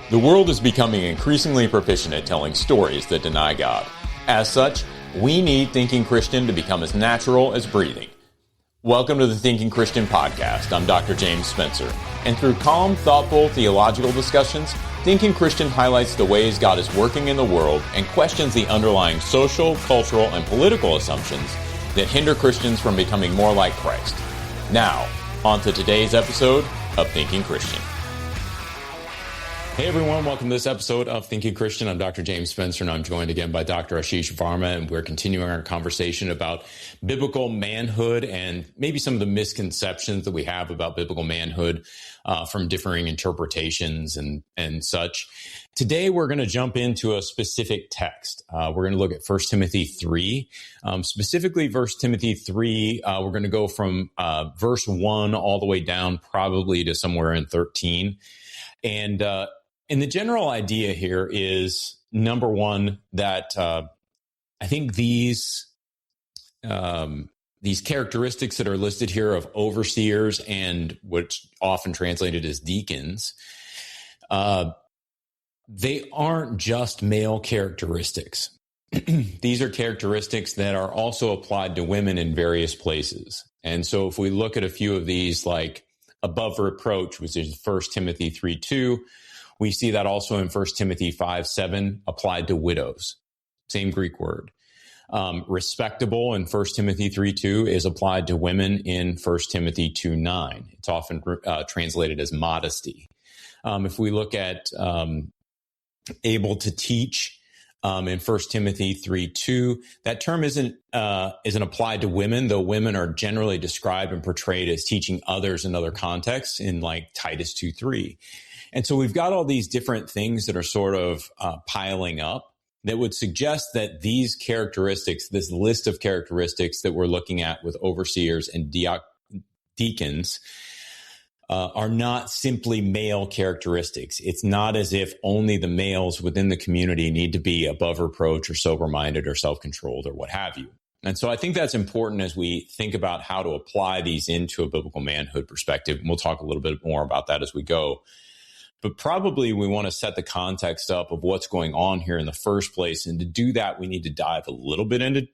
The world is becoming increasingly proficient at telling stories that deny God. As such, we need Thinking Christian to become as natural as breathing. Welcome to the Thinking Christian podcast. I'm Dr. James Spencer, and through calm, thoughtful, theological discussions, Thinking Christian highlights the ways God is working in the world and questions the underlying social, cultural, and political assumptions that hinder Christians from becoming more like Christ. Now, on to today's episode of Thinking Christian. Hey everyone, welcome to this episode of Thinking Christian. I'm Dr. James Spencer, and I'm joined again by Dr. Ashish Varma, and we're continuing our conversation about biblical manhood and maybe some of the misconceptions that we have about biblical manhood from differing interpretations and such. Today, we're going to jump into a specific text. We're going to look at 1 Timothy 3. Specifically, 1 Timothy 3, we're going to go from verse 1 all the way down probably to somewhere in 13. And the general idea here is, number one, that I think these characteristics that are listed here of overseers and what's often translated as deacons, they aren't just male characteristics. These are characteristics that are also applied to women in various places. And so if we look at a few of these, like above reproach, which is 1 Timothy 3:2, we see that also in 1 Timothy 5:7 applied to widows. Same Greek word. Respectable in 1 Timothy 3:2 is applied to women in 1 Timothy 2:9. It's often translated as modesty. If we look at able to teach in 1 Timothy 3:2, that term isn't applied to women, though women are generally described and portrayed as teaching others in other contexts in like Titus 2:3. And so we've got all these different things that are sort of piling up that would suggest that these characteristics, this list of characteristics that we're looking at with overseers and deacons, are not simply male characteristics. It's not as if only the males within the community need to be above reproach or sober-minded or self-controlled or what have you. And so I think that's important as we think about how to apply these into a biblical manhood perspective. And we'll talk a little bit more about that as we go. But probably we want to set the context up of what's going on here in the first place. And to do that, we need to dive a little bit into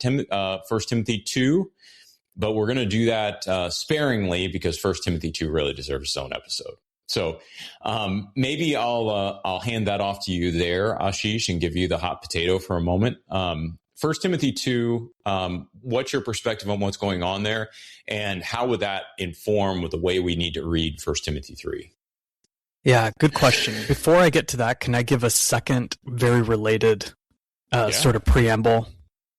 1 Timothy 2. But we're going to do that sparingly because 1 Timothy 2 really deserves its own episode. So maybe I'll hand that off to you there, Ashish, and give you the hot potato for a moment. 1 Timothy 2, what's your perspective on what's going on there? And how would that inform with the way we need to read 1 Timothy 3? Yeah, good question. Before I get to that, can I give a second very related sort of preamble?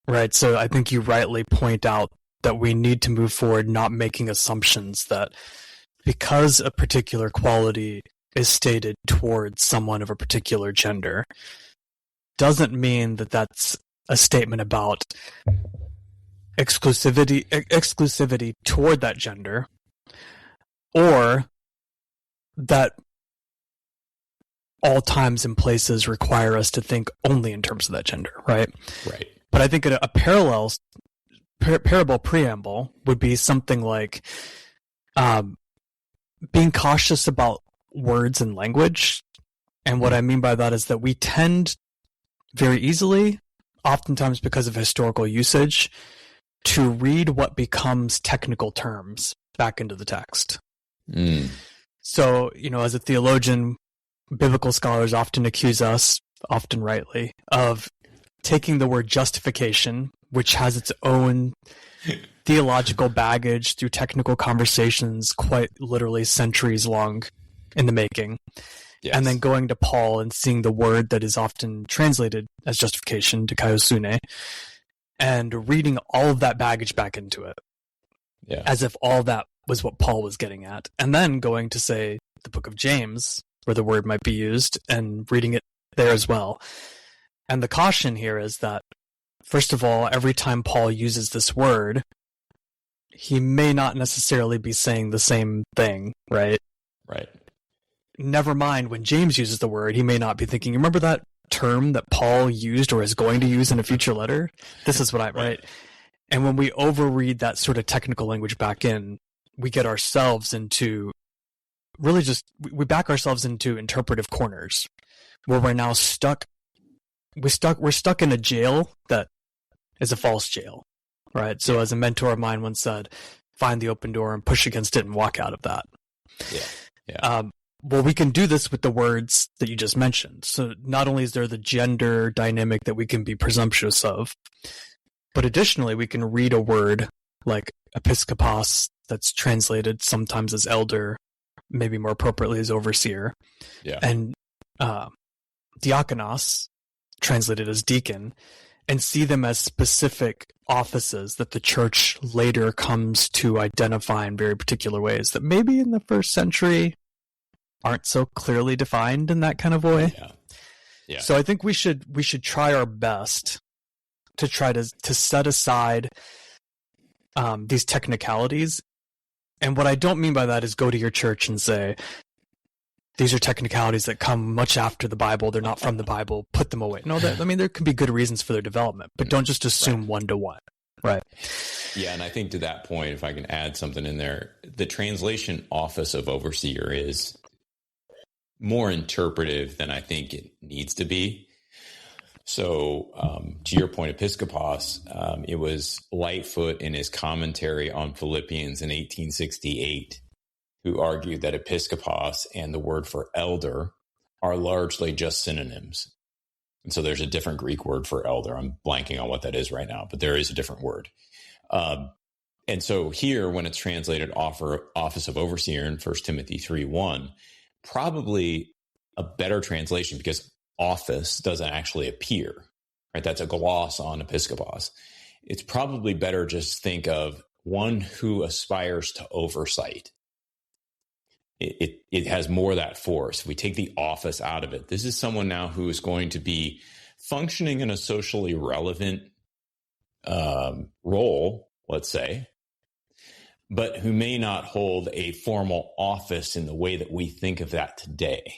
Right. So I think you rightly point out that we need to move forward not making assumptions that because a particular quality is stated towards someone of a particular gender doesn't mean that that's a statement about exclusivity toward that gender, or that all times and places require us to think only in terms of that gender, right? Right. But I think a parallel preamble would be something like being cautious about words and language. And what I mean by that is that we tend very easily, oftentimes because of historical usage, to read what becomes technical terms back into the text. So, as a theologian, biblical scholars often accuse us, often rightly, of taking the word justification, which has its own theological baggage through technical conversations, quite literally centuries long in the making, yes, and then going to Paul and seeing the word that is often translated as justification, dikaiosune, and reading all of that baggage back into it, as if all that was what Paul was getting at, and then going to, say, the book of James, where the word might be used, and reading it there as well. And the caution here is that, first of all, every time Paul uses this word, he may not necessarily be saying the same thing, right? Right. Never mind, when James uses the word, he may not be thinking, remember that term that Paul used or is going to use in a future letter? This is what right? And when we overread that sort of technical language back in, we get ourselves into really just we back ourselves into interpretive corners where we're now stuck. We're stuck in a jail that is a false jail, right? So as a mentor of mine once said, find the open door and push against it and walk out of that. Well, we can do this with the words that you just mentioned. So not only is there the gender dynamic that we can be presumptuous of, but additionally, we can read a word like episkopos that's translated sometimes as elder, maybe more appropriately as overseer, and diakonos, translated as deacon, and see them as specific offices that the church later comes to identify in very particular ways that maybe in the first century aren't so clearly defined in that kind of way. So I think we should try our best to try to set aside these technicalities. And what I don't mean by that is go to your church and say, these are technicalities that come much after the Bible. They're not from the Bible. Put them away. No, there could be good reasons for their development, but don't just assume one-to-one. Right. Yeah, and I think to that point, if I can add something in there, the translation office of overseer is more interpretive than I think it needs to be. So to your point, episkopos, it was Lightfoot in his commentary on Philippians in 1868, who argued that episkopos and the word for elder are largely just synonyms. And so there's a different Greek word for elder. I'm blanking on what that is right now, but there is a different word. And so here, when it's translated office of overseer in 1 Timothy 3:1, probably a better translation, because office doesn't actually appear, right? That's a gloss on episkopos. It's probably better just think of one who aspires to oversight. It has more of that force. If we take the office out of it, this is someone now who is going to be functioning in a socially relevant role, let's say, but who may not hold a formal office in the way that we think of that today.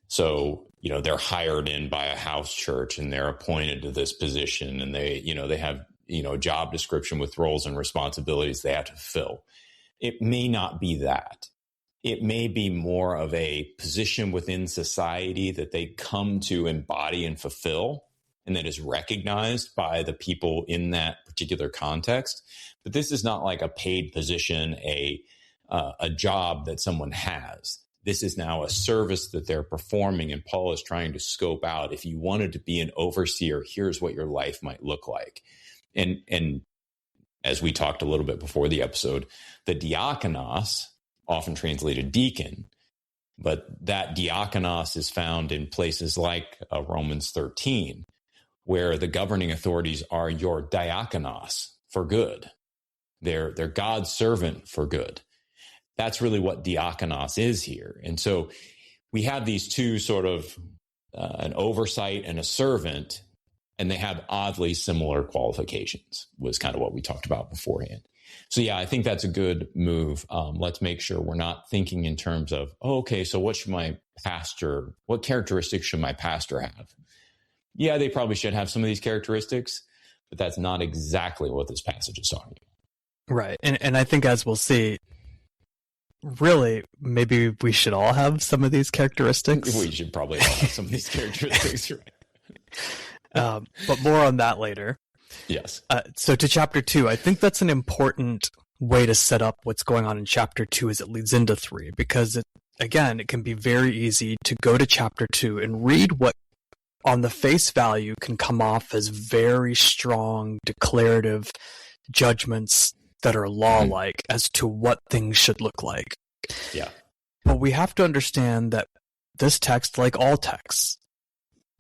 So, they're hired in by a house church and they're appointed to this position, and they have, a job description with roles and responsibilities they have to fulfill. It may not be that. It may be more of a position within society that they come to embody and fulfill, and that is recognized by the people in that particular context. But this is not like a paid position, a job that someone has. This is now a service that they're performing, and Paul is trying to scope out, if you wanted to be an overseer, here's what your life might look like. And as we talked a little bit before the episode, the diakonos, often translated deacon, but that diakonos is found in places like Romans 13, where the governing authorities are your diakonos for good. They're God's servant for good. That's really what diakonos is here. And so we have these two sort of an oversight and a servant, and they have oddly similar qualifications, was kind of what we talked about beforehand. So yeah, I think that's a good move. Let's make sure we're not thinking in terms of, so what characteristics should my pastor have? Yeah, they probably should have some of these characteristics, but that's not exactly what this passage is talking about. Right. And I think, as we'll see, really, maybe we should all have some of these characteristics. We should probably all have some of these characteristics, right? But more on that later. Yes. So to chapter 2, I think that's an important way to set up what's going on in chapter 2 as it leads into 3, because it can be very easy to go to chapter 2 and read what on the face value can come off as very strong declarative judgments that are law-like as to what things should look like. Yeah. But we have to understand that this text, like all texts,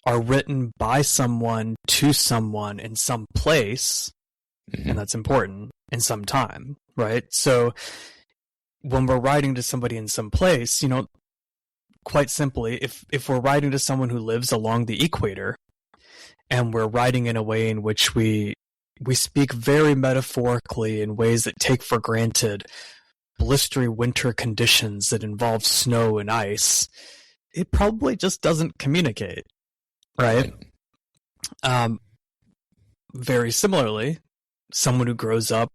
are written by someone to someone in some place, and that's important, in some time, right? So when we're writing to somebody in some place, quite simply, if we're writing to someone who lives along the equator, and we're writing in a way in which we speak very metaphorically in ways that take for granted blistery winter conditions that involve snow and ice, it probably just doesn't communicate, right? Very similarly, someone who grows up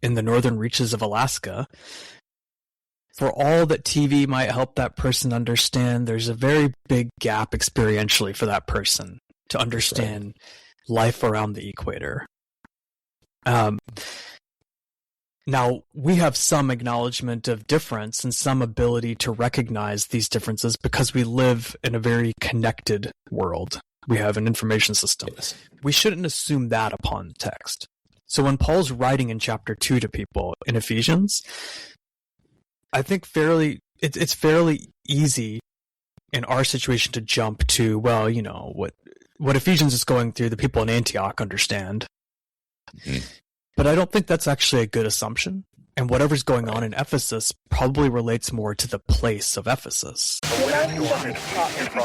in the northern reaches of Alaska for all that TV might help that person understand, there's a very big gap experientially for that person to understand life around the equator. Now, we have some acknowledgement of difference and some ability to recognize these differences because we live in a very connected world. We have an information system. Yes. We shouldn't assume that upon the text. So when Paul's writing in chapter 2 to people in Ephesians, I think it's fairly easy in our situation to jump to, well, you know, what Ephesians is going through, the people in Antioch understand. Mm-hmm. But I don't think that's actually a good assumption. And whatever's going on in Ephesus probably relates more to the place of Ephesus.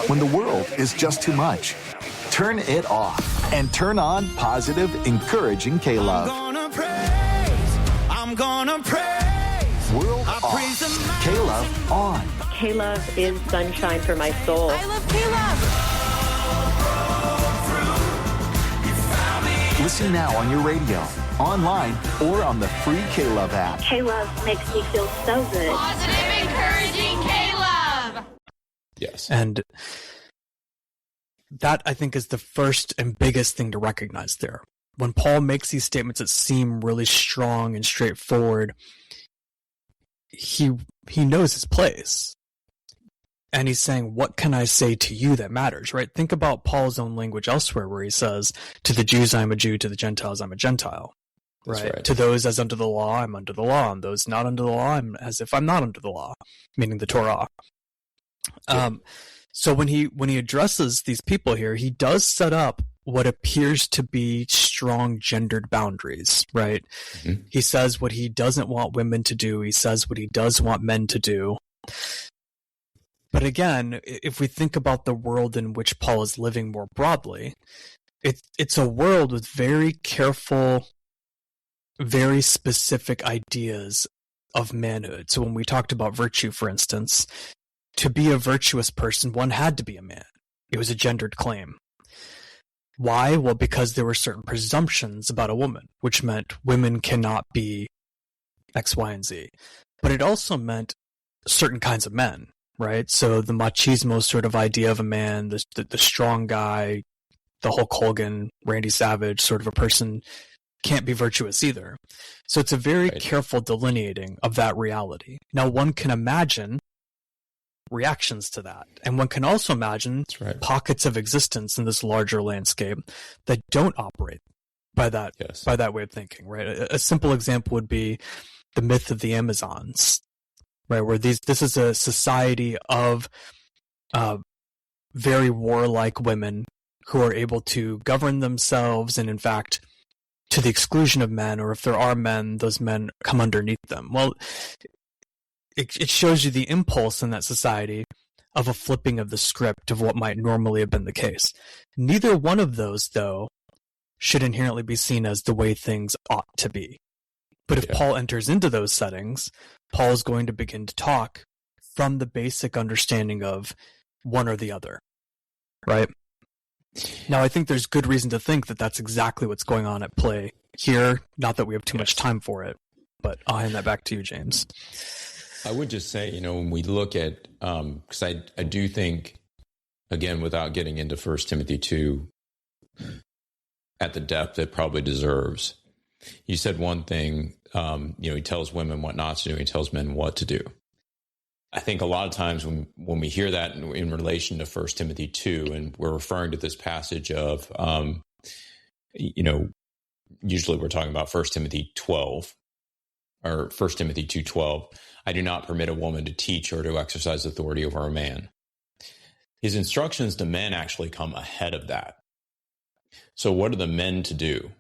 When the world is just too much, turn it off and turn on positive, encouraging K-Love. I'm gonna praise. World off. K-Love on. K-Love is sunshine for my soul. I love K-Love. Listen now on your radio, online, or on the free K-Love app. K-Love makes me feel so good. Positive, encouraging K-Love. Yes. And that, I think, is the first and biggest thing to recognize there. When Paul makes these statements that seem really strong and straightforward, he knows his place. And he's saying, what can I say to you that matters, right? Think about Paul's own language elsewhere where he says, to the Jews, I'm a Jew, to the Gentiles, I'm a Gentile. Right? To those as under the law, I'm under the law. And those not under the law, I'm as if I'm not under the law, meaning the Torah. Yeah. So when he addresses these people here, he does set up what appears to be strong gendered boundaries, right? Mm-hmm. He says what he doesn't want women to do. He says what he does want men to do. But again, if we think about the world in which Paul is living more broadly, it's a world with very careful, very specific ideas of manhood. So when we talked about virtue, for instance, to be a virtuous person, one had to be a man. It was a gendered claim. Why? Well, because there were certain presumptions about a woman, which meant women cannot be X, Y, and Z. But it also meant certain kinds of men, right? So the machismo sort of idea of a man, the strong guy, the Hulk Hogan, Randy Savage sort of a person can't be virtuous either. So it's a very careful delineating of that reality. Now, one can imagine reactions to that. And one can also imagine pockets of existence in this larger landscape that don't operate by that way of thinking, right? A simple example would be the myth of the Amazons, right? Where this is a society of very warlike women who are able to govern themselves and, in fact, to the exclusion of men, or if there are men, those men come underneath them. Well, it shows you the impulse in that society of a flipping of the script of what might normally have been the case. Neither one of those, though, should inherently be seen as the way things ought to be. But if Paul enters into those settings, Paul is going to begin to talk from the basic understanding of one or the other, right? Now, I think there's good reason to think that that's exactly what's going on at play here. Not that we have too much time for it, but I'll hand that back to you, James. I would just say, when we look at, because I do think, again, without getting into 1 Timothy 2 at the depth it probably deserves, you said one thing, he tells women what not to do, he tells men what to do. I think a lot of times when we hear that in relation to 1 Timothy 2, and we're referring to this passage of, usually we're talking about 1 Timothy 12 or 1 Timothy 2:12. I do not permit a woman to teach or to exercise authority over a man. His instructions to men actually come ahead of that. So what are the men to do?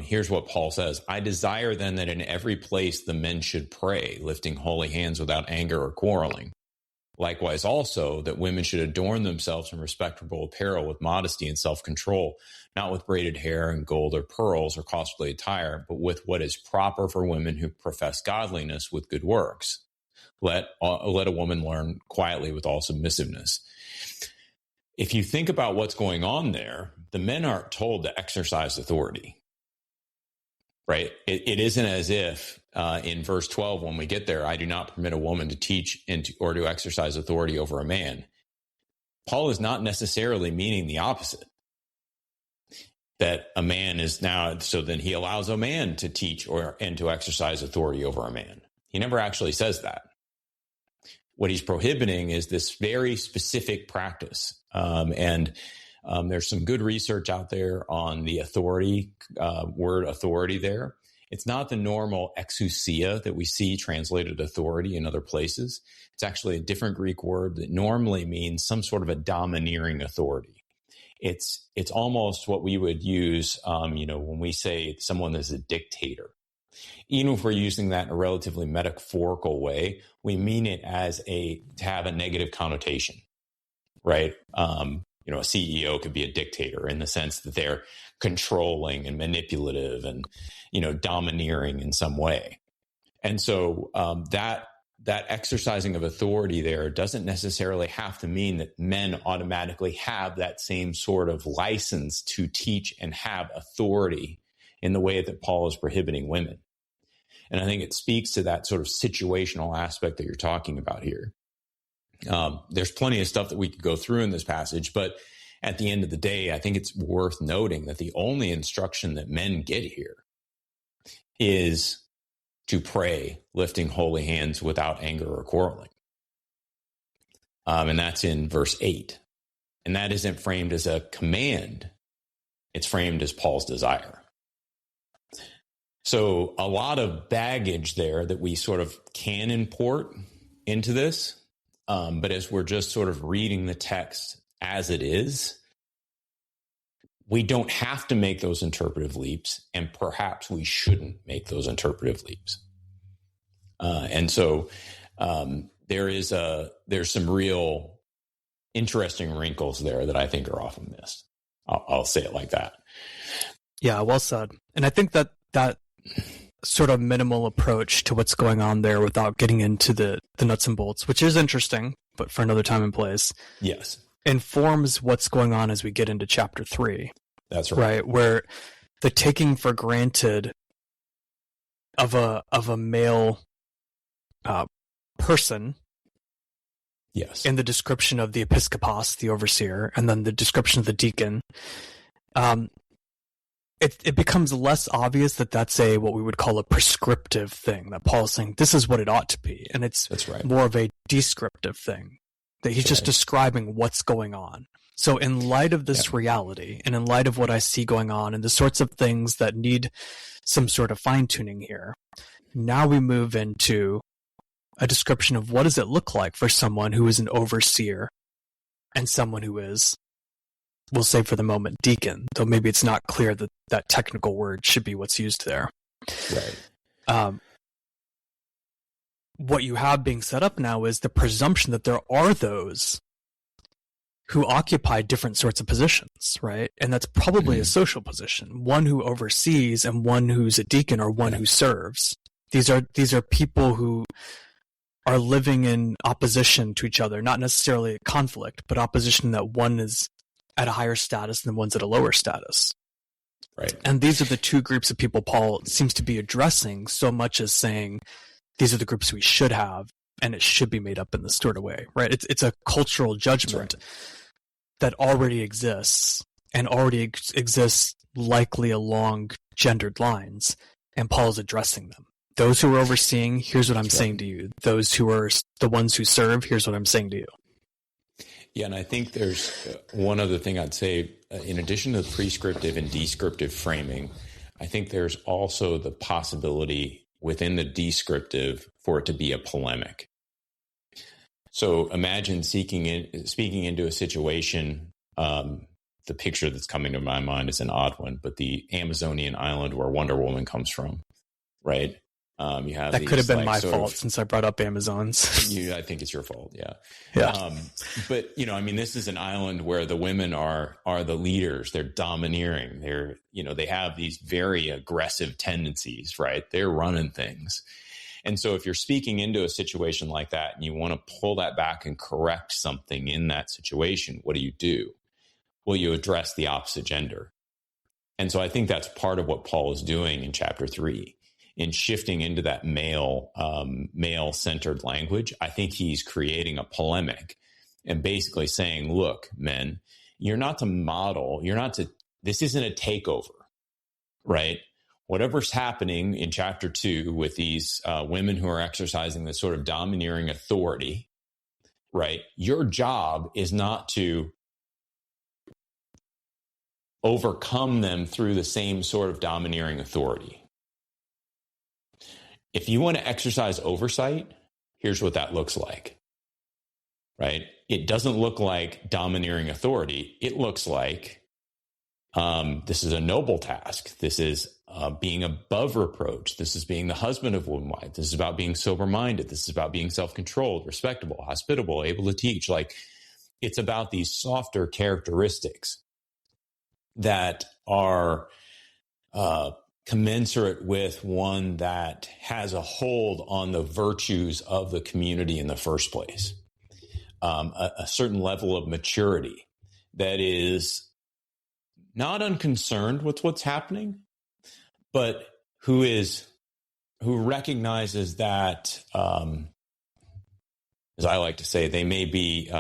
Here's what Paul says. I desire then that in every place the men should pray, lifting holy hands without anger or quarreling. Likewise also that women should adorn themselves in respectable apparel with modesty and self-control, not with braided hair and gold or pearls or costly attire, but with what is proper for women who profess godliness with good works. Let a woman learn quietly with all submissiveness. If you think about what's going on there, the men aren't told to exercise authority, right? It isn't as if in verse 12, when we get there, I do not permit a woman to teach or to exercise authority over a man. Paul is not necessarily meaning the opposite, that a man is now, so then he allows a man to teach and to exercise authority over a man. He never actually says that. What he's prohibiting is this very specific practice. There's some good research out there on the authority, word authority there. It's not the normal exousia that we see translated authority in other places. It's actually a different Greek word that normally means some sort of a domineering authority. It's almost what we would use, when we say someone is a dictator. Even if we're using that in a relatively metaphorical way, we mean it as to have a negative connotation, right? A CEO could be a dictator in the sense that they're controlling and manipulative and, domineering in some way. And so that exercising of authority there doesn't necessarily have to mean that men automatically have that same sort of license to teach and have authority in the way that Paul is prohibiting women. And I think it speaks to that sort of situational aspect that you're talking about here. There's plenty of stuff that we could go through in this passage, but at the end of the day, I think it's worth noting that the only instruction that men get here is to pray, lifting holy hands without anger or quarreling. And that's in verse 8. And that isn't framed as a command. It's framed as Paul's desire. So a lot of baggage there that we sort of can import into this. But as we're just sort of reading the text as it is, we don't have to make those interpretive leaps, and perhaps we shouldn't make those interpretive leaps. There's some real interesting wrinkles there that I think are often missed. I'll say it like that. Yeah, well said. And I think that sort of minimal approach to what's going on there without getting into the nuts and bolts, which is interesting, but for another time and place. Yes. Informs what's going on as we get into chapter 3. That's right. Right, where the taking for granted of a male person. Yes. In the description of the episkopos, the overseer, and then the description of the deacon, it becomes less obvious that that's what we would call a prescriptive thing, that Paul's saying this is what it ought to be, and that's right. More of a descriptive thing, that he's just describing what's going on. So in light of this reality, and in light of what I see going on, and the sorts of things that need some sort of fine-tuning here, now we move into a description of what does it look like for someone who is an overseer and someone who is, we'll say for the moment, deacon, though maybe it's not clear that that technical word should be what's used there. Right. What you have being set up now is the presumption that there are those who occupy different sorts of positions, right? And that's probably a social position, one who oversees and one who's a deacon or one who serves. These are people who are living in opposition to each other, not necessarily conflict, but opposition that one is at a higher status than one's at a lower status. Right. And these are the two groups of people Paul seems to be addressing so much as saying, these are the groups we should have, and it should be made up in this sort of way, right? It's a cultural judgment that already exists, and already exists likely along gendered lines, and Paul is addressing them. Those who are overseeing, here's what I'm saying to you. Those who are the ones who serve, here's what I'm saying to you. Yeah, and I think there's one other thing I'd say, in addition to the prescriptive and descriptive framing, I think there's also the possibility within the descriptive for it to be a polemic. So imagine speaking into a situation. The picture that's coming to my mind is an odd one, but the Amazonian island where Wonder Woman comes from, right? You have that could have been my fault since I brought up Amazons. I think it's your fault, yeah. But this is an island where the women are the leaders. They're domineering. They have these very aggressive tendencies, right? They're running things. And so if you're speaking into a situation like that and you want to pull that back and correct something in that situation, what do? Well, you address the opposite gender. And so I think that's part of what Paul is doing in chapter 3, in shifting into that male-centered language, I think he's creating a polemic and basically saying, look, men, you're not to model, this isn't a takeover, right? Whatever's happening in chapter 2 with these women who are exercising this sort of domineering authority, right? Your job is not to overcome them through the same sort of domineering authority. If you want to exercise oversight, here's what that looks like, right? It doesn't look like domineering authority. It looks like this is a noble task. This is being above reproach. This is being the husband of one wife. This is about being sober-minded. This is about being self-controlled, respectable, hospitable, able to teach. Like, it's about these softer characteristics that are commensurate with one that has a hold on the virtues of the community in the first place. A certain level of maturity that is not unconcerned with what's happening, but who recognizes that, as I like to say, they may be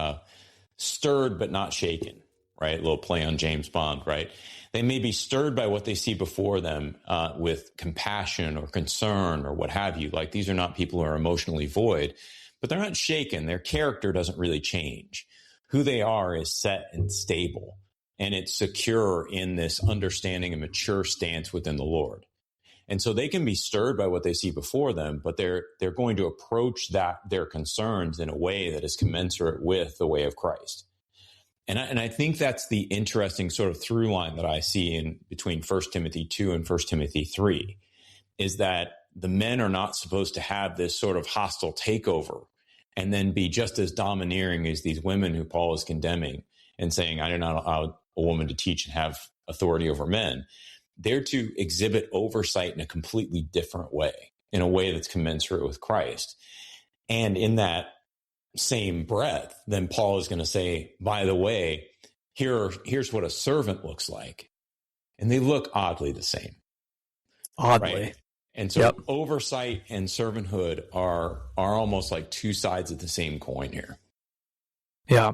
stirred but not shaken, right? A little play on James Bond, right? They may be stirred by what they see before them with compassion or concern or what have you. Like, these are not people who are emotionally void, but they're not shaken. Their character doesn't really change. Who they are is set and stable, and it's secure in this understanding and mature stance within the Lord. And so they can be stirred by what they see before them, but they're going to approach their concerns in a way that is commensurate with the way of Christ. And I think that's the interesting sort of through line that I see in between 1 Timothy 2 and 1 Timothy 3, is that the men are not supposed to have this sort of hostile takeover and then be just as domineering as these women who Paul is condemning and saying, I do not allow a woman to teach and have authority over men. They're to exhibit oversight in a completely different way, in a way that's commensurate with Christ. And in that same breath, then Paul is going to say, by the way, here's what a servant looks like. And they look oddly the same. Oddly. Right? And so oversight and servanthood are almost like two sides of the same coin here. Yeah.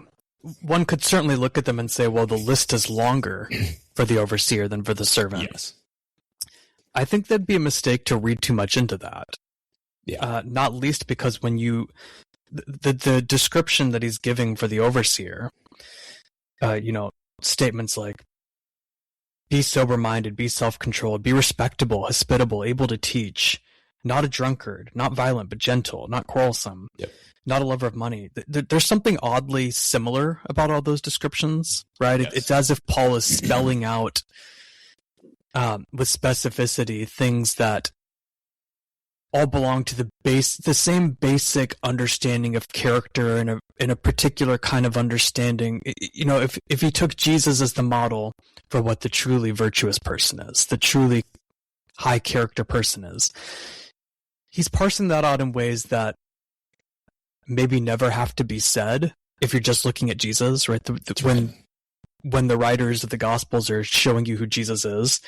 One could certainly look at them and say, well, the list is longer for the overseer than for the servant. Yes. I think that'd be a mistake to read too much into that. Yeah. Not least because when the description that he's giving for the overseer, statements like, be sober-minded, be self-controlled, be respectable, hospitable, able to teach, not a drunkard, not violent, but gentle, not quarrelsome, not a lover of money. There's something oddly similar about all those descriptions, right? Yes. It's as if Paul is spelling out with specificity things that all belong to the same basic understanding of character and in a particular kind of understanding. You know, if he took Jesus as the model for what the truly virtuous person is, the truly high character person is, he's parsing that out in ways that maybe never have to be said if you're just looking at Jesus, right? When the writers of the Gospels are showing you who Jesus is,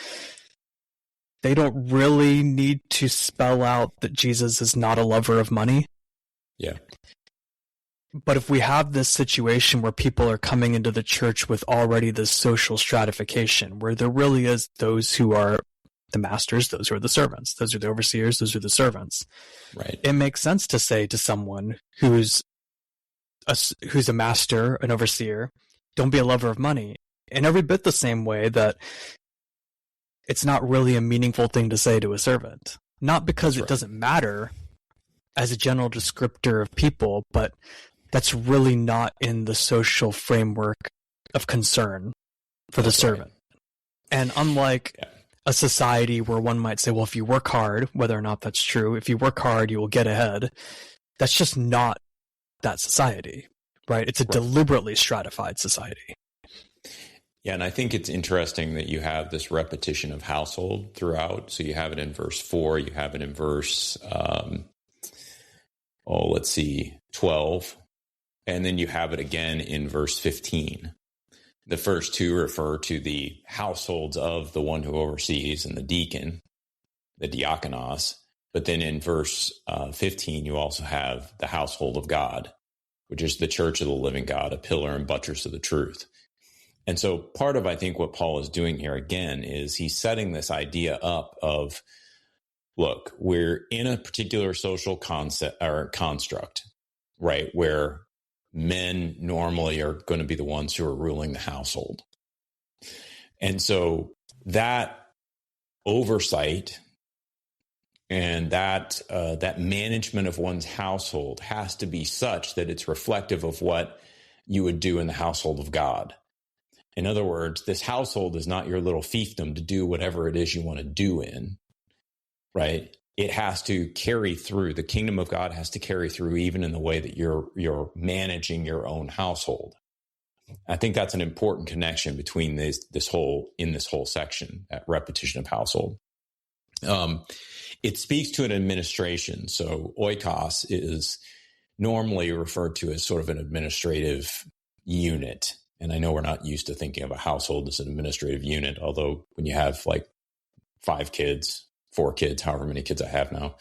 they don't really need to spell out that Jesus is not a lover of money. Yeah. But if we have this situation where people are coming into the church with already this social stratification, where there really is those who are the masters, those who are the servants, those are the overseers, those are the servants. Right. It makes sense to say to someone who's a master, an overseer, don't be a lover of money. In every bit the same way that it's not really a meaningful thing to say to a servant. Not because it doesn't matter as a general descriptor of people, but that's really not in the social framework of concern for the servant. And unlike a society where one might say, well, if you work hard, whether or not that's true, if you work hard, you will get ahead. That's just not that society, right? It's a deliberately stratified society. Yeah, and I think it's interesting that you have this repetition of household throughout. So you have it in verse 4, you have it in verse, 12, and then you have it again in verse 15. The first two refer to the households of the one who oversees and the deacon, the diakonos, But then in verse 15, you also have the household of God, which is the church of the living God, a pillar and buttress of the truth. And so part of, I think, what Paul is doing here again is he's setting this idea up of, look, we're in a particular social concept or construct, right, where men normally are going to be the ones who are ruling the household. And so that oversight and that management of one's household has to be such that it's reflective of what you would do in the household of God. In other words, this household is not your little fiefdom to do whatever it is you want to do in, right? It has to carry through. The kingdom of God has to carry through even in the way that you're managing your own household. I think that's an important connection between this whole section, that repetition of household. It speaks to an administration. So oikos is normally referred to as sort of an administrative unit. And I know we're not used to thinking of a household as an administrative unit, although when you have like 5 kids, 4 kids, however many kids I have now,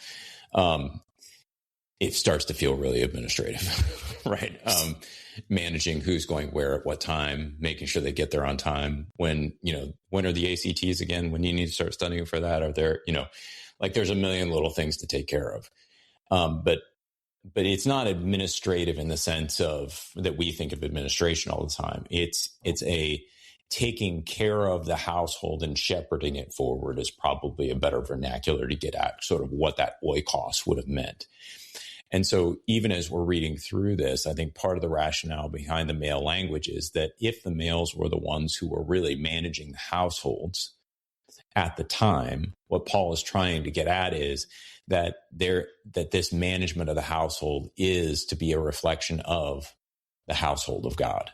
it starts to feel really administrative, right? Managing who's going where at what time, making sure they get there on time. When are the ACTs again? When you need to start studying for that? Are there, like there's a million little things to take care of. But it's not administrative in the sense of that we think of administration all the time. It's a taking care of the household and shepherding it forward is probably a better vernacular to get at sort of what that oikos would have meant. And so even as we're reading through this, I think part of the rationale behind the male language is that if the males were the ones who were really managing the households at the time, what Paul is trying to get at is that this management of the household is to be a reflection of the household of God.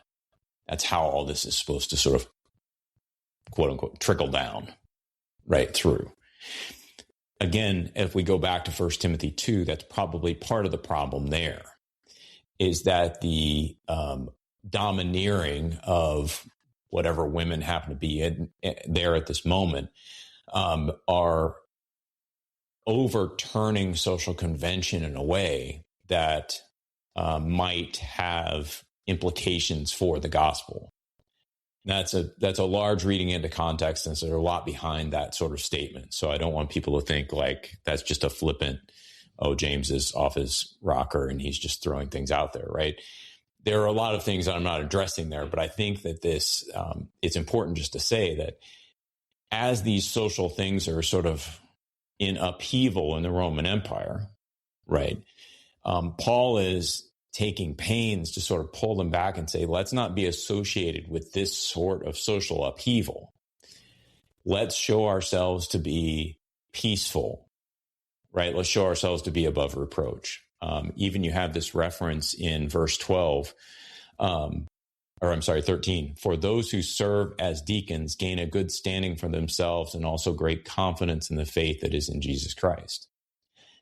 That's how all this is supposed to sort of, quote unquote, trickle down right through. Again, if we go back to 1 Timothy 2, that's probably part of the problem there, is that the domineering of whatever women happen to be there at this moment are overturning social convention in a way that might have implications for the gospel. That's a large reading into context, and so there's a lot behind that sort of statement. So I don't want people to think like that's just a flippant, oh, James is off his rocker and he's just throwing things out there, right? There are a lot of things that I'm not addressing there, but I think that this it's important just to say that as these social things are sort of in upheaval in the Roman Empire, right? Paul is taking pains to sort of pull them back and say, let's not be associated with this sort of social upheaval. Let's show ourselves to be peaceful, right? Let's show ourselves to be above reproach. Even you have this reference in verse 13. For those who serve as deacons gain a good standing for themselves and also great confidence in the faith that is in Jesus Christ.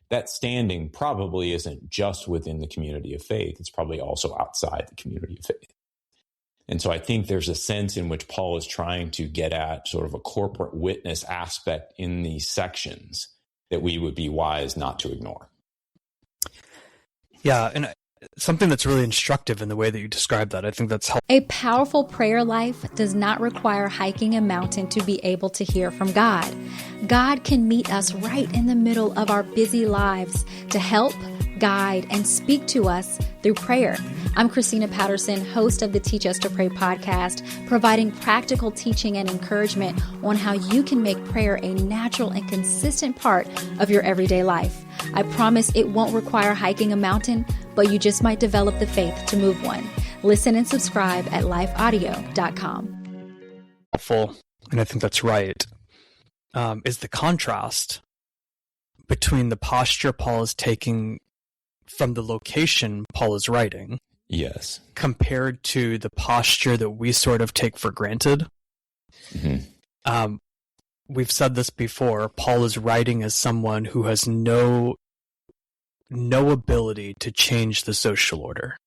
That standing probably isn't just within the community of faith. It's probably also outside the community of faith. And so I think there's a sense in which Paul is trying to get at sort of a corporate witness aspect in these sections that we would be wise not to ignore. Yeah, and something that's really instructive in the way that you describe that, I think that's helpful. A powerful prayer life does not require hiking a mountain to be able to hear from God. God can meet us right in the middle of our busy lives to help, guide, and speak to us through prayer. I'm Christina Patterson, host of the Teach Us to Pray podcast, providing practical teaching and encouragement on how you can make prayer a natural and consistent part of your everyday life. I promise it won't require hiking a mountain, but you just might develop the faith to move one. Listen and subscribe at lifeaudio.com. Helpful, and I think that's right, is the contrast between the posture Paul is taking from the location Paul is writing. Yes. Compared to the posture that we sort of take for granted. Mm-hmm. We've said this before. Paul is writing as someone who has no ability to change the social order.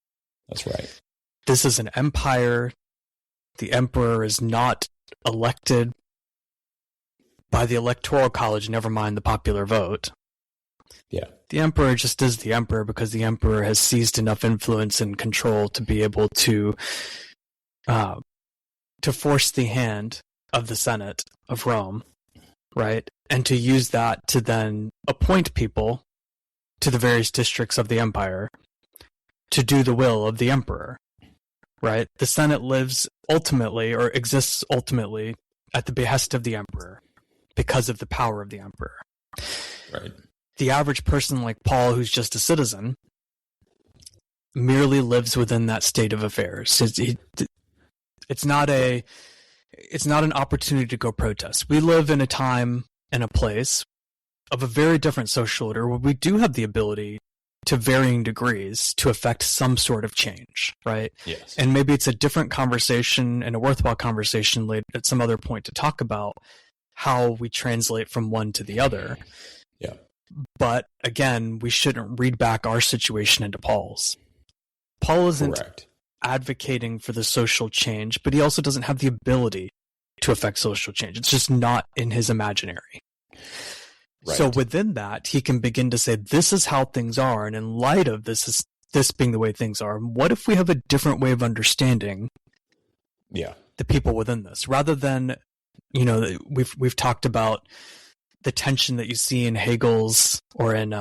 That's right. This is an empire. The emperor is not elected by the electoral college, never mind the popular vote. Yeah. The emperor just is the emperor because the emperor has seized enough influence and control to be able to force the hand of the Senate of Rome, right? And to use that to then appoint people to the various districts of the empire to do the will of the emperor, right? The Senate lives ultimately, or exists ultimately, at the behest of the emperor because of the power of the emperor. Right. The average person like Paul, who's just a citizen, merely lives within that state of affairs. It's not an opportunity to go protest. We live in a time and a place of a very different social order where we do have the ability to varying degrees to affect some sort of change, right? Yes. And maybe it's a different conversation and a worthwhile conversation later at some other point to talk about how we translate from one to the other. Yeah. But again, we shouldn't read back our situation into Paul's. Paul isn't Correct. advocating for the social change, but he also doesn't have the ability to affect social change. It's just not in his imaginary. Right. So within that, he can begin to say, this is how things are. And in light of this being the way things are, what if we have a different way of understanding the people within this? Rather than, we've talked about the tension that you see in Hegel's or in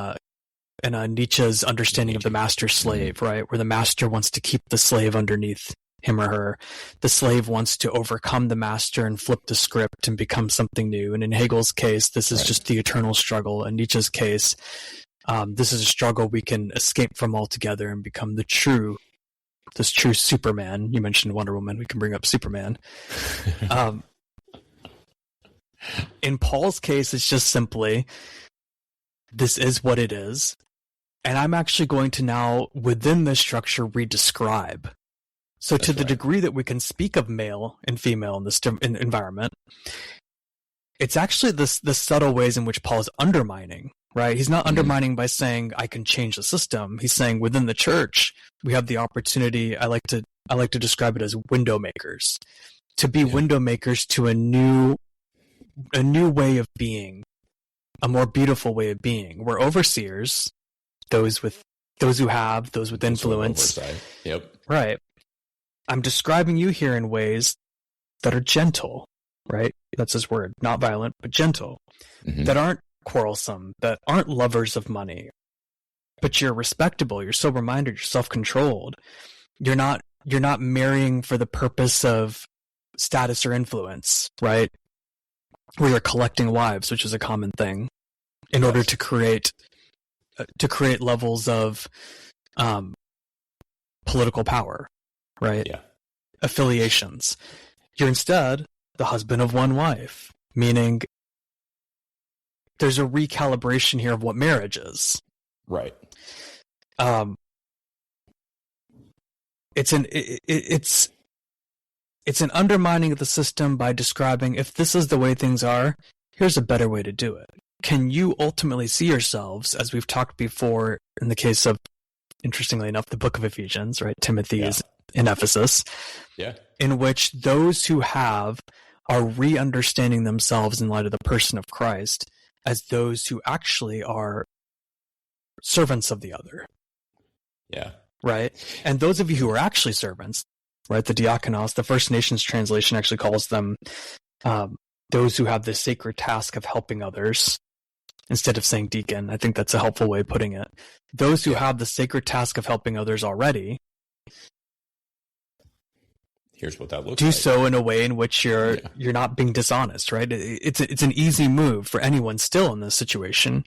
Nietzsche's understanding of the master-slave, right? Where the master wants to keep the slave underneath him or her. The slave wants to overcome the master and flip the script and become something new. And in Hegel's case, this is just the eternal struggle. In Nietzsche's case, this is a struggle we can escape from altogether and become this true Superman. You mentioned Wonder Woman. We can bring up Superman. In Paul's case, it's just simply, this is what it is. And I'm actually going to now, within this structure, redescribe. So to the degree that we can speak of male and female in this environment, it's actually the subtle ways in which Paul is undermining, right? He's not undermining by saying, I can change the system. He's saying within the church, we have the opportunity, I like to describe it as window makers, to be window makers to a new way of being, a more beautiful way of being. We're overseers, those with influence. Yep. Right. I'm describing you here in ways that are gentle, right? That's his word. Not violent, but gentle. Mm-hmm. That aren't quarrelsome, that aren't lovers of money. But you're respectable, you're sober-minded, you're self-controlled. You're not marrying for the purpose of status or influence, right? Where you're collecting wives, which is a common thing, in order to create levels of political power, right? Yeah. Affiliations. You're instead the husband of one wife, meaning there's a recalibration here of what marriage is. Right. It's an undermining of the system by describing, if this is the way things are, here's a better way to do it. Can you ultimately see yourselves, as we've talked before in the case of, interestingly enough, the book of Ephesians, right? Timothy is in Ephesus, in which those who are re-understanding themselves in light of the person of Christ as those who actually are servants of the other. Yeah. Right? And those of you who are actually servants, right? The diakonos, the First Nations translation actually calls them those who have the sacred task of helping others, instead of saying deacon. I think that's a helpful way of putting it. Those who have the sacred task of helping others already, here's what that looks do like. so in a way in which you're not being dishonest, right? It's an easy move for anyone still in this situation,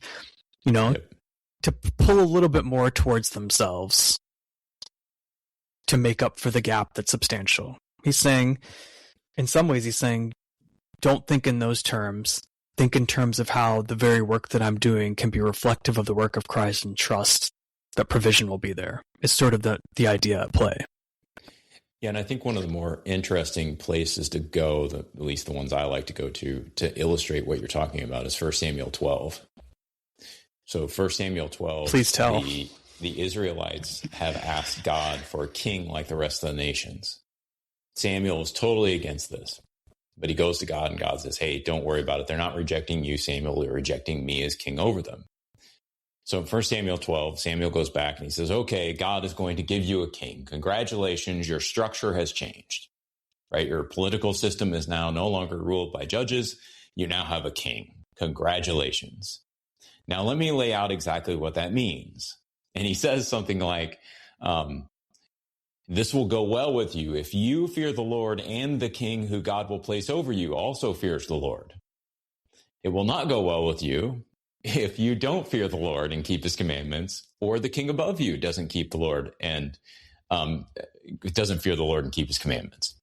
to pull a little bit more towards themselves to make up for the gap that's substantial. He's saying, in some ways, don't think in those terms. Think in terms of how the very work that I'm doing can be reflective of the work of Christ, and trust that provision will be there. It's sort of the idea at play. Yeah, and I think one of the more interesting places to go, at least the ones I like to go to illustrate what you're talking about, is 1 Samuel 12. So 1 Samuel 12, please tell. The Israelites have asked God for a king like the rest of the nations. Samuel is totally against this, but he goes to God, and God says, hey, don't worry about it. They're not rejecting you, Samuel. They're rejecting me as king over them. So in 1 Samuel 12, Samuel goes back and he says, okay, God is going to give you a king. Congratulations, your structure has changed, right? Your political system is now no longer ruled by judges. You now have a king. Congratulations. Now let me lay out exactly what that means. And he says something like, this will go well with you if you fear the Lord and the king who God will place over you also fears the Lord. It will not go well with you if you don't fear the Lord and keep his commandments, or the king above you doesn't keep the Lord and doesn't fear the Lord and keep his commandments.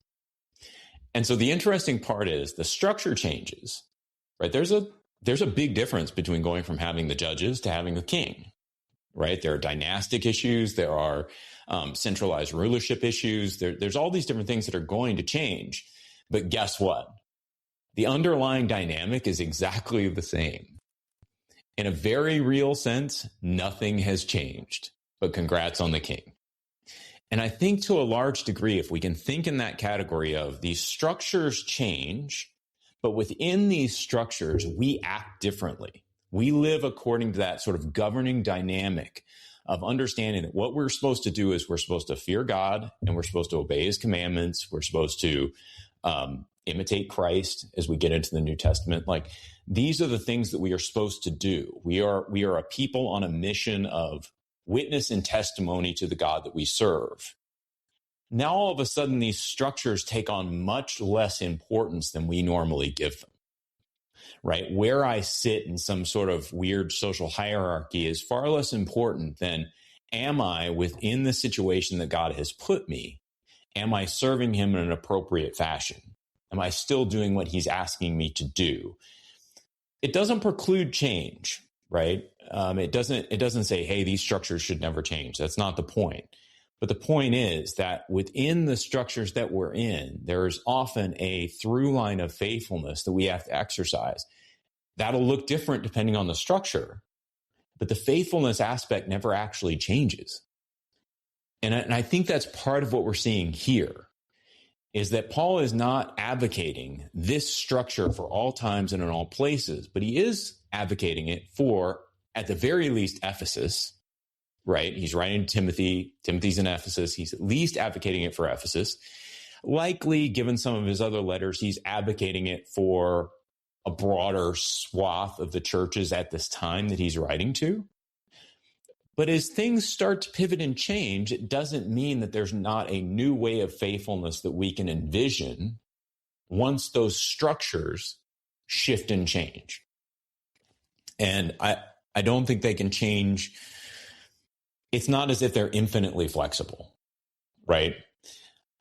And so the interesting part is the structure changes, right? There's a big difference between going from having the judges to having a king, right? There are dynastic issues. There are centralized rulership issues. There's all these different things that are going to change. But guess what? The underlying dynamic is exactly the same. In a very real sense, nothing has changed, but congrats on the king. And I think to a large degree, if we can think in that category of these structures change, but within these structures, we act differently. We live according to that sort of governing dynamic of understanding that what we're supposed to do is we're supposed to fear God and we're supposed to obey his commandments. We're supposed to imitate Christ as we get into the New Testament. Like, these are the things that we are supposed to do. We are a people on a mission of witness and testimony to the God that we serve. Now, all of a sudden, these structures take on much less importance than we normally give them, right? Where I sit in some sort of weird social hierarchy is far less important than, am I within the situation that God has put me? Am I serving him in an appropriate fashion? Am I still doing what he's asking me to do? It doesn't preclude change, right? It doesn't say, hey, these structures should never change. That's not the point. But the point is that within the structures that we're in, there is often a through line of faithfulness that we have to exercise. That'll look different depending on the structure, but the faithfulness aspect never actually changes. And I think that's part of what we're seeing here, is that Paul is not advocating this structure for all times and in all places, but he is advocating it for, at the very least, Ephesus, right? He's writing to Timothy. Timothy's in Ephesus. He's at least advocating it for Ephesus. Likely, given some of his other letters, he's advocating it for a broader swath of the churches at this time that he's writing to. But as things start to pivot and change, it doesn't mean that there's not a new way of faithfulness that we can envision once those structures shift and change. And I don't think they can change. It's not as if they're infinitely flexible, right?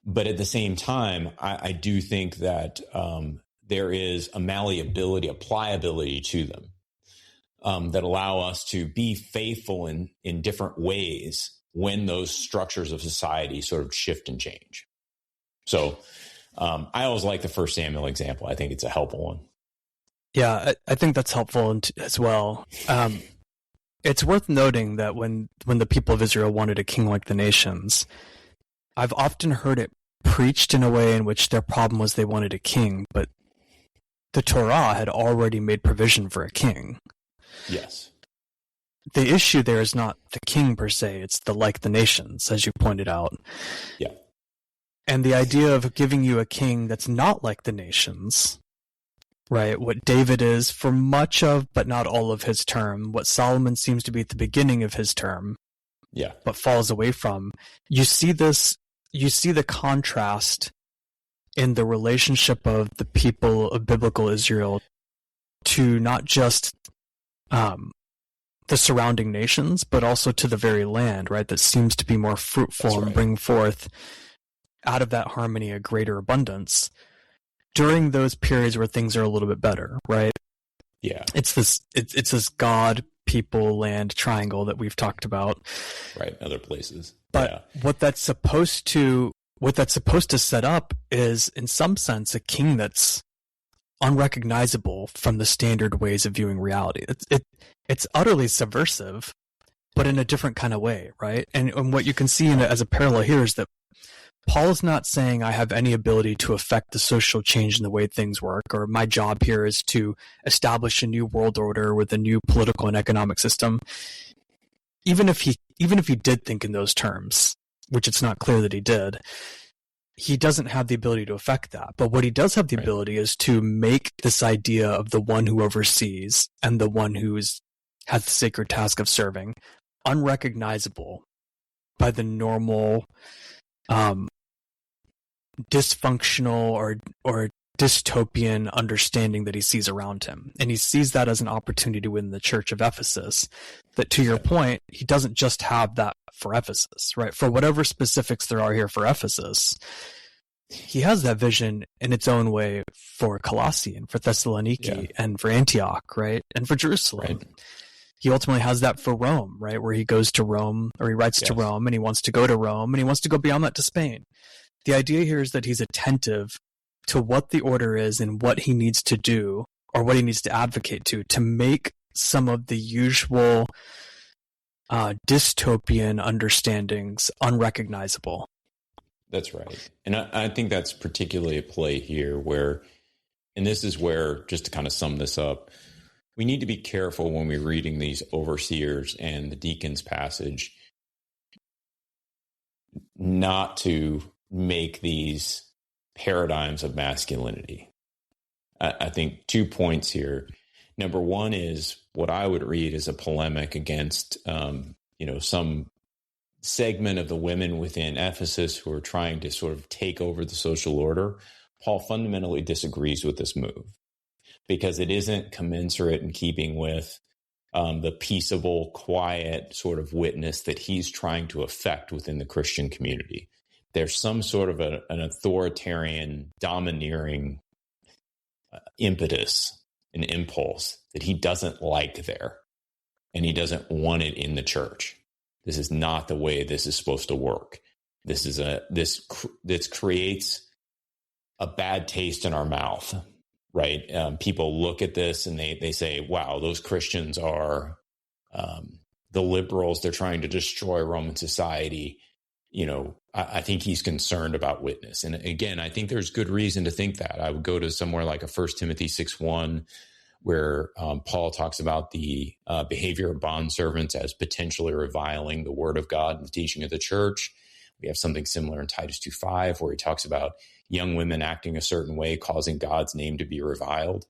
But at the same time, I do think that there is a malleability, a pliability to them. That allow us to be faithful in different ways when those structures of society sort of shift and change. So I always like the 1 Samuel example. I think it's a helpful one. Yeah, I think that's helpful as well. It's worth noting that when the people of Israel wanted a king like the nations, I've often heard it preached in a way in which their problem was they wanted a king, but the Torah had already made provision for a king. Yes. The issue there is not the king per se, it's the like the nations, as you pointed out. Yeah. And the idea of giving you a king that's not like the nations, right? What David is for much of, but not all of his term, what Solomon seems to be at the beginning of his term, yeah, but falls away from. You see the contrast in the relationship of the people of biblical Israel to not just the surrounding nations, but also to the very land, right? That seems to be more fruitful. That's right. And bring forth out of that harmony a greater abundance during those periods where things are a little bit better, right? Yeah. It's this God, people, land triangle that we've talked about. Right. Other places. But what that's supposed to set up is, in some sense, a king that's unrecognizable from the standard ways of viewing reality. It's utterly subversive, but in a different kind of way, right? And what you can see as a parallel here is that Paul's not saying I have any ability to affect the social change in the way things work, or my job here is to establish a new world order with a new political and economic system. even if he did think in those terms, which it's not clear that he did, he doesn't have the ability to affect that. But what he does have the ability is to make this idea of the one who oversees and the one who has the sacred task of serving unrecognizable by the normal dysfunctional or dystopian understanding that he sees around him. And he sees that as an opportunity within the church of Ephesus, that, to your point, he doesn't just have that for Ephesus, right? For whatever specifics there are here for Ephesus, he has that vision in its own way for Colossae and for Thessaloniki and for Antioch, right? And for Jerusalem. Right. He ultimately has that for Rome, right? Where he goes to Rome, or he writes to Rome, and he wants to go to Rome, and he wants to go beyond that to Spain. The idea here is that he's attentive to what the order is and what he needs to do, or what he needs to advocate to make some of the usual dystopian understandings unrecognizable. That's right. And I think that's particularly a play here where, and this is where, just to kind of sum this up, we need to be careful when we're reading these overseers and the deacons passage not to make these paradigms of masculinity. I think 2 points here. Number one is what I would read as a polemic against, some segment of the women within Ephesus who are trying to sort of take over the social order. Paul fundamentally disagrees with this move because it isn't commensurate in keeping with the peaceable, quiet sort of witness that he's trying to affect within the Christian community. There's some sort of an authoritarian, domineering impetus, an impulse that he doesn't like there, and he doesn't want it in the church. This is not the way this is supposed to work. This creates a bad taste in our mouth, right? People look at this and they say, "Wow, those Christians are the liberals. They're trying to destroy Roman society." I think he's concerned about witness. And again, I think there's good reason to think that. I would go to somewhere like a 1 Timothy 6:1, where Paul talks about the behavior of bondservants as potentially reviling the word of God and the teaching of the church. We have something similar in Titus 2:5, where he talks about young women acting a certain way, causing God's name to be reviled.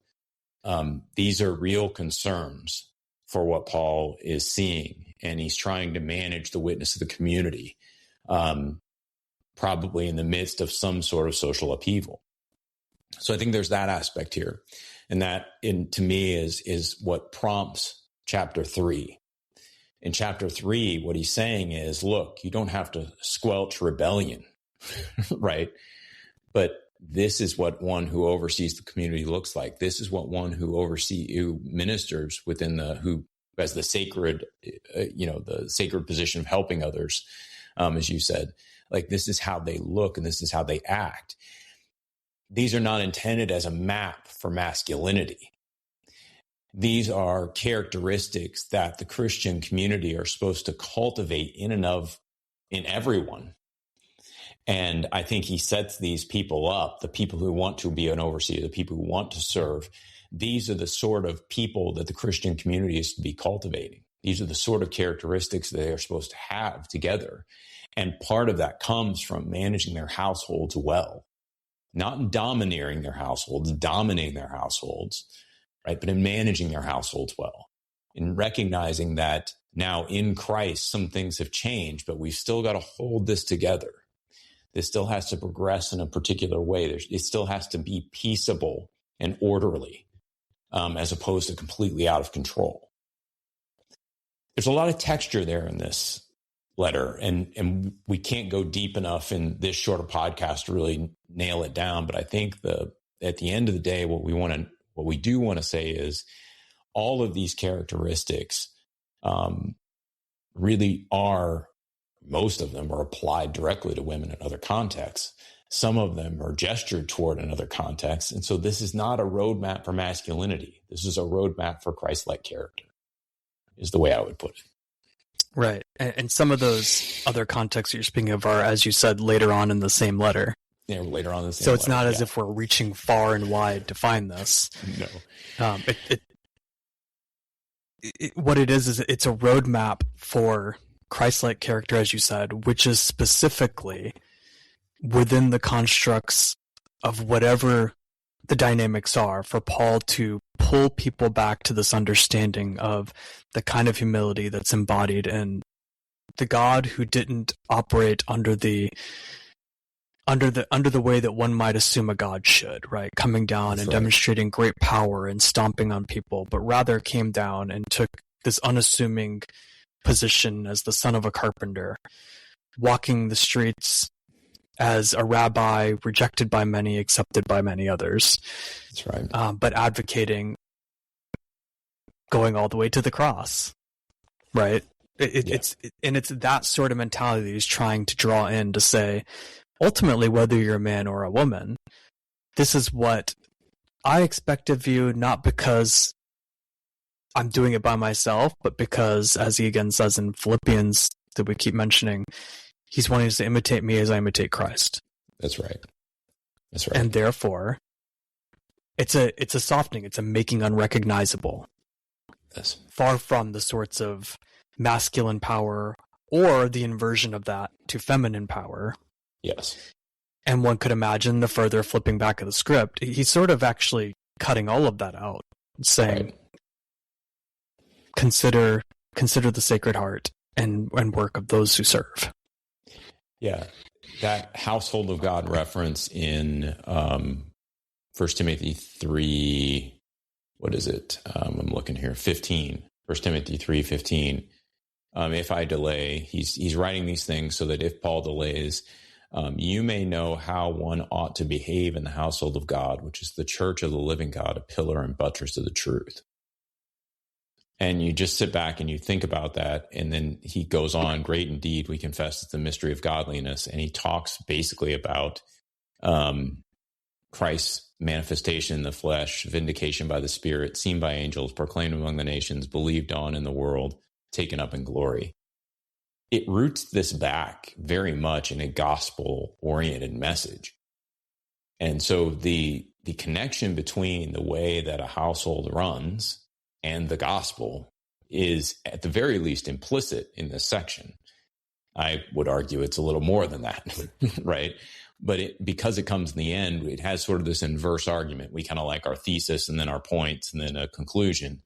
These are real concerns for what Paul is seeing, and he's trying to manage the witness of the community, probably in the midst of some sort of social upheaval. So I think there's that aspect here. And that, to me, is what prompts chapter 3. In chapter 3, what he's saying is, look, you don't have to squelch rebellion, right? But this is what one who oversees the community looks like. This is what one who ministers within who has the sacred, the sacred position of helping others, as you said. Like, this is how they look and this is how they act. These are not intended as a map for masculinity. These are characteristics that the Christian community are supposed to cultivate in everyone. And I think he sets these people up, the people who want to be an overseer, the people who want to serve. These are the sort of people that the Christian community is to be cultivating. These are the sort of characteristics that they are supposed to have together. And part of that comes from managing their households well. Not in domineering their households, dominating their households, right? But in managing their households well, in recognizing that now in Christ, some things have changed, but we've still got to hold this together. This still has to progress in a particular way. It still has to be peaceable and orderly, as opposed to completely out of control. There's a lot of texture there in this letter, and we can't go deep enough in this short a podcast to really nail it down. But I think at the end of the day, what we do want to say is all of these characteristics really are, most of them are applied directly to women in other contexts. Some of them are gestured toward in other contexts. And so this is not a roadmap for masculinity. This is a roadmap for Christ-like character, is the way I would put it. Right. And some of those other contexts you're speaking of are, as you said, later on in the same letter. Yeah, later on in the same letter. So it's letter, not as if we're reaching far and wide to find this. No. what it is it's a roadmap for Christ-like character, as you said, which is specifically within the constructs of whatever the dynamics are, for Paul to pull people back to this understanding of the kind of humility that's embodied in the God who didn't operate under the way that one might assume a God should, right? Coming down and demonstrating great power and stomping on people, but rather came down and took this unassuming position as the son of a carpenter, walking the streets as a rabbi, rejected by many, accepted by many others. That's right. But advocating going all the way to the cross, right? It's that sort of mentality that he's trying to draw in to say, ultimately, whether you're a man or a woman, this is what I expect of you, not because I'm doing it by myself, but because, as he again says in Philippians that we keep mentioning, he's wanting us to imitate me as I imitate Christ. That's right. That's right. And therefore, it's a softening. It's a making unrecognizable. Yes. Far from the sorts of masculine power or the inversion of that to feminine power. Yes. And one could imagine the further flipping back of the script, he's sort of actually cutting all of that out, saying, consider the Sacred Heart and work of those who serve. Yeah. That household of God reference in 1 Timothy 3, what is it? I'm looking here, 15. 1 Timothy 3:15. If I delay, he's writing these things so that if Paul delays, you may know how one ought to behave in the household of God, which is the church of the living God, a pillar and buttress of the truth. And you just sit back and you think about that. And then he goes on, great indeed, we confess it's the mystery of godliness. And he talks basically about Christ's manifestation in the flesh, vindication by the Spirit, seen by angels, proclaimed among the nations, believed on in the world, taken up in glory. It roots this back very much in a gospel-oriented message. And so the connection between the way that a household runs and the gospel is at the very least implicit in this section. I would argue it's a little more than that, right? But because it comes in the end, it has sort of this inverse argument. We kind of like our thesis and then our points and then a conclusion.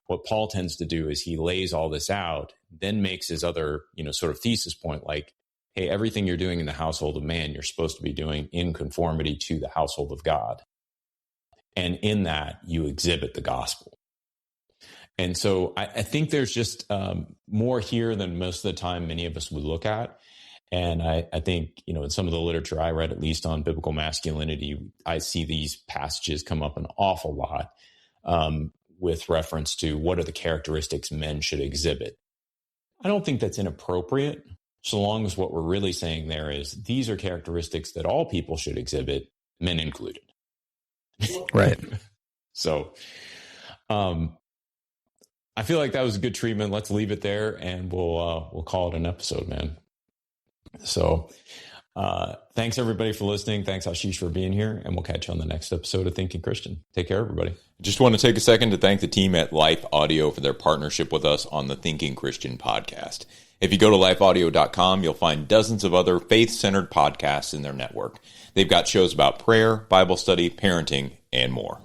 What Paul tends to do is he lays all this out, then makes his other, sort of thesis point, like, hey, everything you're doing in the household of man, you're supposed to be doing in conformity to the household of God. And in that, you exhibit the gospel. And so I think there's just more here than most of the time many of us would look at. And I think, in some of the literature I read, at least on biblical masculinity, I see these passages come up an awful lot with reference to what are the characteristics men should exhibit. I don't think that's inappropriate, so long as what we're really saying there is these are characteristics that all people should exhibit, men included. Right. So I feel like that was a good treatment. Let's leave it there, and we'll call it an episode, man. So thanks, everybody, for listening. Thanks, Ashish, for being here, and we'll catch you on the next episode of Thinking Christian. Take care, everybody. Just want to take a second to thank the team at Life Audio for their partnership with us on the Thinking Christian podcast. If you go to lifeaudio.com, you'll find dozens of other faith-centered podcasts in their network. They've got shows about prayer, Bible study, parenting, and more.